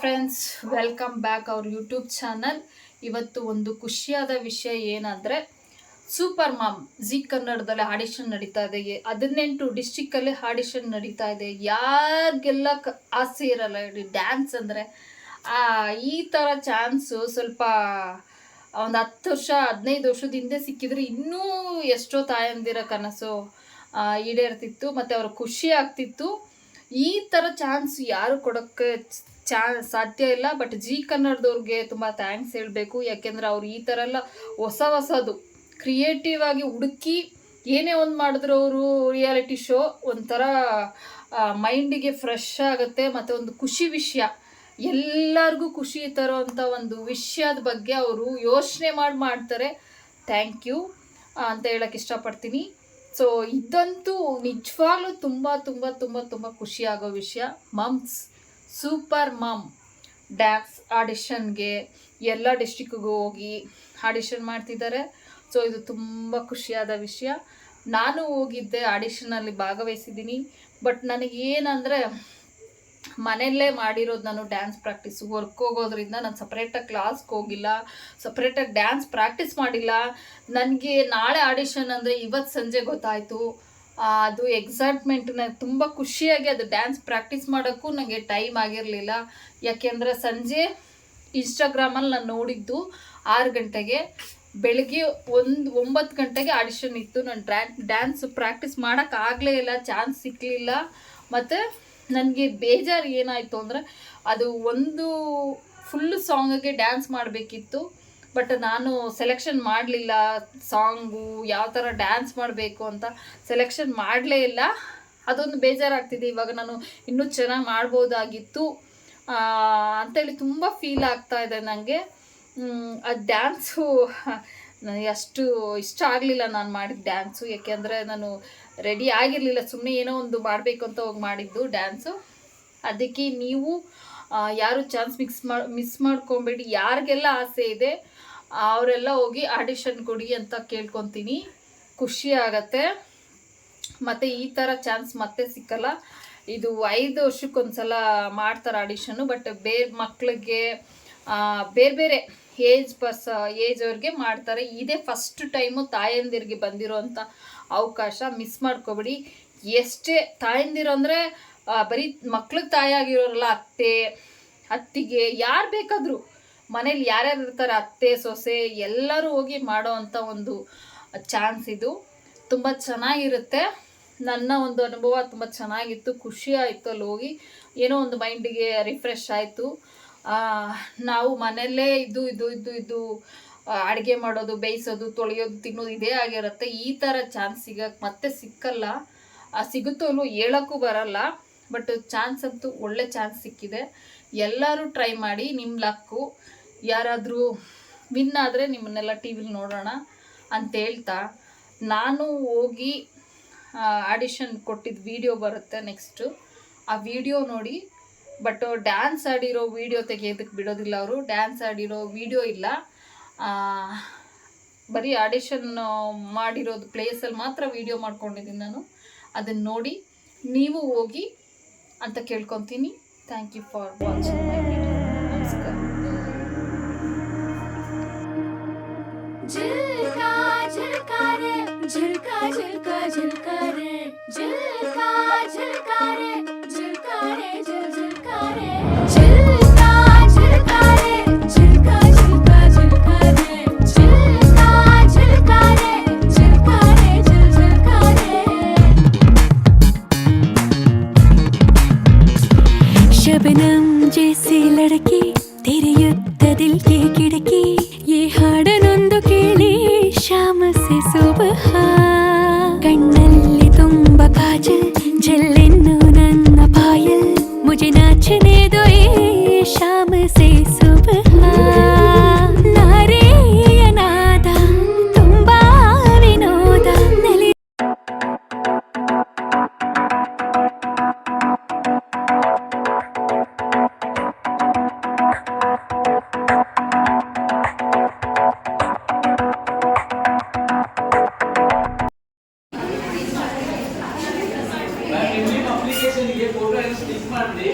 Friends, welcome back ಅವ್ರ YouTube channel. ಇವತ್ತು ಒಂದು ಖುಷಿಯಾದ ವಿಷಯ ಏನಂದರೆ, ಸೂಪರ್ ಮಾಮ್ ಜಿ ಕನ್ನಡದಲ್ಲಿ ಆಡಿಷನ್ ನಡೀತಾ ಇದೆ. 18 ಡಿಸ್ಟಿಕ್ಕಲ್ಲಿ ಆಡಿಷನ್ ನಡೀತಾ ಇದೆ. ಯಾರಿಗೆಲ್ಲ ಆಸೆ ಇರಲ್ಲ ಡ್ಯಾನ್ಸ್ ಅಂದರೆ. ಈ ಥರ ಚಾನ್ಸು ಸ್ವಲ್ಪ ಒಂದು 10 ವರ್ಷ 15 ವರ್ಷದ ಹಿಂದೆ ಸಿಕ್ಕಿದ್ರೆ ಇನ್ನೂ ಎಷ್ಟೋ ತಾಯಂದಿರ ಕನಸು ಈಡೇರ್ತಿತ್ತು ಮತ್ತು ಅವ್ರ ಖುಷಿ ಆಗ್ತಿತ್ತು. ಈ ಥರ ಚಾನ್ಸ್ ಯಾರು ಕೊಡೋಕ್ಕೆ ಸಾಧ್ಯ ಇಲ್ಲ. ಬಟ್ ಜಿ ಕನ್ನಡದವ್ರಿಗೆ ತುಂಬ ಥ್ಯಾಂಕ್ಸ್ ಹೇಳಬೇಕು. ಯಾಕೆಂದರೆ ಅವ್ರು ಈ ಥರ ಎಲ್ಲ ಹೊಸದು ಕ್ರಿಯೇಟಿವ್ ಆಗಿ ಹುಡುಕಿ ಏನೇ ಒಂದು ಮಾಡಿದ್ರು ಅವರು ರಿಯಾಲಿಟಿ ಶೋ ಒಂಥರ ಮೈಂಡಿಗೆ ಫ್ರೆಶ್ ಆಗುತ್ತೆ ಮತ್ತು ಒಂದು ಖುಷಿ ವಿಷಯ, ಎಲ್ಲರಿಗೂ ಖುಷಿ ತರೋವಂಥ ಒಂದು ವಿಷಯದ ಬಗ್ಗೆ ಅವರು ಯೋಚನೆ ಮಾಡ್ತಾರೆ. ಥ್ಯಾಂಕ್ ಯು ಅಂತ ಹೇಳಕ್ಕೆ ಇಷ್ಟಪಡ್ತೀನಿ. ಸೊ ಇದಂತೂ ನಿಜವಾಗ್ಲೂ ತುಂಬ ತುಂಬ ತುಂಬ ತುಂಬ ಖುಷಿಯಾಗೋ ವಿಷಯ. ಮಮ್ಸ್ ಸೂಪರ್ ಮಮ್ ಡ್ಯಾನ್ಸ್ ಆಡಿಷನ್ಗೆ ಎಲ್ಲ ಡಿಸ್ಟಿಕ್ಕಿಗೂ ಹೋಗಿ ಆಡಿಷನ್ ಮಾಡ್ತಿದ್ದಾರೆ. ಸೊ ಇದು ತುಂಬ ಖುಷಿಯಾದ ವಿಷಯ. ನಾನು ಹೋಗಿದ್ದೆ, ಆಡಿಷನಲ್ಲಿ ಭಾಗವಹಿಸಿದ್ದೀನಿ. ಬಟ್ ನನಗೇನಂದರೆ, ಮನೆಯಲ್ಲೇ ಮಾಡಿರೋದು. ನಾನು ಡ್ಯಾನ್ಸ್ ಪ್ರಾಕ್ಟೀಸು ವರ್ಕ್ ಹೋಗೋದ್ರಿಂದ ನಾನು ಸಪ್ರೇಟಾಗಿ ಕ್ಲಾಸ್ಗೆ ಹೋಗಿಲ್ಲ, ಸಪ್ರೇಟಾಗಿ ಡ್ಯಾನ್ಸ್ ಪ್ರಾಕ್ಟೀಸ್ ಮಾಡಿಲ್ಲ. ನನಗೆ ನಾಳೆ ಆಡಿಷನ್ ಅಂದರೆ ಇವತ್ತು ಸಂಜೆ ಗೊತ್ತಾಯಿತು. ಅದು ಎಕ್ಸೈಟ್ಮೆಂಟ್, ನನಗೆ ತುಂಬ ಖುಷಿಯಾಗಿ ಅದು ಡ್ಯಾನ್ಸ್ ಪ್ರಾಕ್ಟೀಸ್ ಮಾಡೋಕ್ಕೂ ನನಗೆ ಟೈಮ್ ಆಗಿರಲಿಲ್ಲ. ಯಾಕೆಂದರೆ ಸಂಜೆ ಇನ್ಸ್ಟಾಗ್ರಾಮಲ್ಲಿ ನಾನು ನೋಡಿದ್ದು 6 ಗಂಟೆಗೆ, ಬೆಳಗ್ಗೆ 9 ಗಂಟೆಗೆ ಆಡಿಷನ್ ಇತ್ತು. ನಾನು ಡ್ಯಾನ್ಸ್ ಪ್ರಾಕ್ಟೀಸ್ ಮಾಡೋಕ್ಕಾಗಲೇ ಇಲ್ಲ, ಚಾನ್ಸ್ ಸಿಕ್ಕಲಿಲ್ಲ. ಮತ್ತು ನನಗೆ ಬೇಜಾರು ಏನಾಯಿತು ಅಂದರೆ, ಅದು ಒಂದು ಫುಲ್ ಸಾಂಗಿಗೆ ಡ್ಯಾನ್ಸ್ ಮಾಡಬೇಕಿತ್ತು. ಬಟ್ ನಾನು ಸೆಲೆಕ್ಷನ್ ಮಾಡಲಿಲ್ಲ. ಸಾಂಗು ಯಾವ ಥರ ಡ್ಯಾನ್ಸ್ ಮಾಡಬೇಕು ಅಂತ ಸೆಲೆಕ್ಷನ್ ಮಾಡಲೇ ಇಲ್ಲ. ಅದೊಂದು ಬೇಜಾರಾಗ್ತಿದೆ. ಇವಾಗ ನಾನು ಇನ್ನೂ ಚೆನ್ನಾಗಿ ಮಾಡ್ಬೋದಾಗಿತ್ತು ಅಂಥೇಳಿ ತುಂಬ ಫೀಲ್ ಆಗ್ತಾ ಇದೆ ನನಗೆ. ಆ ಡ್ಯಾನ್ಸು ನನಗೆ ಅಷ್ಟು ಇಷ್ಟ ಆಗಲಿಲ್ಲ, ನಾನು ಮಾಡಿದ ಡ್ಯಾನ್ಸು. ಯಾಕೆಂದರೆ ನಾನು ರೆಡಿ ಆಗಿರಲಿಲ್ಲ, ಸುಮ್ಮನೆ ಏನೋ ಒಂದು ಮಾಡಬೇಕು ಅಂತ ಹೋಗಿ ಮಾಡಿದ್ದು ಡ್ಯಾನ್ಸು. ಅದಕ್ಕೆ ನೀವು ಯಾರು ಚಾನ್ಸ್ ಮಿಸ್ ಮಾಡ್ಕೊಬೇಡಿ. ಯಾರಿಗೆಲ್ಲ ಆಸೆ ಇದೆ ಅವರೆಲ್ಲ ಹೋಗಿ ಆಡಿಷನ್ ಕೊಡಿ ಅಂತ ಕೇಳ್ಕೊತೀನಿ. ಖುಷಿ ಆಗತ್ತೆ. ಮತ್ತು ಈ ಥರ ಚಾನ್ಸ್ ಮತ್ತೆ ಸಿಕ್ಕಲ್ಲ. ಇದು 5 ವರ್ಷಕ್ಕೊಂದ್ಸಲ ಮಾಡ್ತಾರೆ ಆಡಿಷನ್ನು. ಬಟ್ ಬೇರೆ ಮಕ್ಕಳಿಗೆ ಬೇರೆ ಏಜ್ ಅವ್ರಿಗೆ ಮಾಡ್ತಾರೆ. ಇದೇ ಫಸ್ಟ್ ಟೈಮು ತಾಯಂದಿರಿಗೆ ಬಂದಿರೋಂಥ ಅವಕಾಶ. ಮಿಸ್ ಮಾಡ್ಕೊಬೇಡಿ. ಎಷ್ಟೇ ತಾಯಂದಿರು ಅಂದರೆ ಬರೀ ಮಕ್ಳಿಗೆ ತಾಯಿಯಾಗಿರೋರಲ್ಲ, ಅತ್ತಿಗೆ ಯಾರು ಬೇಕಾದರೂ, ಮನೇಲಿ ಯಾರ್ಯಾರು ಇರ್ತಾರೆ, ಅತ್ತೆ ಸೊಸೆ ಎಲ್ಲರೂ ಹೋಗಿ ಮಾಡೋ ಅಂಥ ಒಂದು ಚಾನ್ಸ್ ಇದು. ತುಂಬ ಚೆನ್ನಾಗಿರುತ್ತೆ. ನನ್ನ ಒಂದು ಅನುಭವ ತುಂಬ ಚೆನ್ನಾಗಿತ್ತು, ಖುಷಿ ಆಯಿತು ಅಲ್ಲಿ ಹೋಗಿ. ಏನೋ ಒಂದು ಮೈಂಡಿಗೆ ರಿಫ್ರೆಶ್ ಆಯಿತು. ನಾವು ಮನೆಯಲ್ಲೇ ಇದು ಅಡುಗೆ ಮಾಡೋದು, ಬೇಯಿಸೋದು, ತೊಳೆಯೋದು, ತಿನ್ನೋದು ಇದೇ ಆಗಿರುತ್ತೆ. ಈ ಥರ ಚಾನ್ಸ್ ಸಿಗೋಕ್ಕೆ ಮತ್ತೆ ಸಿಕ್ಕಲ್ಲ. ಸಿಗುತ್ತೋ ಇಲ್ಲೋ ಹೇಳೋಕ್ಕೂ ಬರಲ್ಲ. ಬಟ್ ಚಾನ್ಸ್ ಅಂತೂ ಒಳ್ಳೆ ಚಾನ್ಸ್ ಸಿಕ್ಕಿದೆ. ಎಲ್ಲರೂ ಟ್ರೈ ಮಾಡಿ. ನಿಮ್ಮ ಲಕ್ಕು. ಯಾರಾದರೂ ವಿನ್ ಆದರೆ ನಿಮ್ಮನ್ನೆಲ್ಲ ಟಿ ವಿಲಿ ನೋಡೋಣ ಅಂತ ಹೇಳ್ತಾ, ನಾನು ಹೋಗಿ ಆಡಿಷನ್ ಕೊಟ್ಟಿದ್ದು ವಿಡಿಯೋ ಬರುತ್ತೆ ನೆಕ್ಸ್ಟು. ಆ ವಿಡಿಯೋ ನೋಡಿ. ಬಟ್ ಡ್ಯಾನ್ಸ್ ಆಡಿರೋ ವಿಡಿಯೋ ತೆಗೆಯೋದಕ್ಕೆ ಬಿಡೋದಿಲ್ಲ ಅವರು. ಡ್ಯಾನ್ಸ್ ಆಡಿರೋ ವಿಡಿಯೋ ಇಲ್ಲ, ಬರೀ ಆಡಿಷನ್ ಮಾಡಿರೋದು ಪ್ಲೇಸಲ್ಲಿ ಮಾತ್ರ ವಿಡಿಯೋ ಮಾಡ್ಕೊಂಡಿದ್ದೀನಿ ನಾನು. ಅದನ್ನು ನೋಡಿ ನೀವು ಹೋಗಿ ಅಂತ ಕೇಳ್ಕೊತೀನಿ. Thank you for watching my video. ನಮಸ್ಕಾರ. झिलका झिलका रे, झिलका झिलका झिलका रे, झिलका झिलका रे, झिलका रे, झिलका रे, झिलका झिलका रे, झिलका झिलका झिलका रे, झिलका झिलका रे, झिलका रे, झिलका रे. शबनम जैसी लड़की तेरे युद्ध दिल की खिड़की, ये हाडनೊಂದು ಕೇಳಿ ಶಾಮ से सुबह. ಕಣ್ಣಲ್ಲಿ ತುಂಬ ಕಾಜಲ್ ಜಲ್ಲೆನ್ನು ನನ್ನ ಪಾಯಲ್, मुझे नाचने दो ये शाम से सुबह. ನಾರೆಯ ನಾದ ತುಂಬಾ ವಿನೋದ ನಲಿ ಅಪ್ಲಿಕೇಶನ್ ಗೆ ಫೋಟೋ ಸ್ಟಿಕ್ ಮಾಡಿ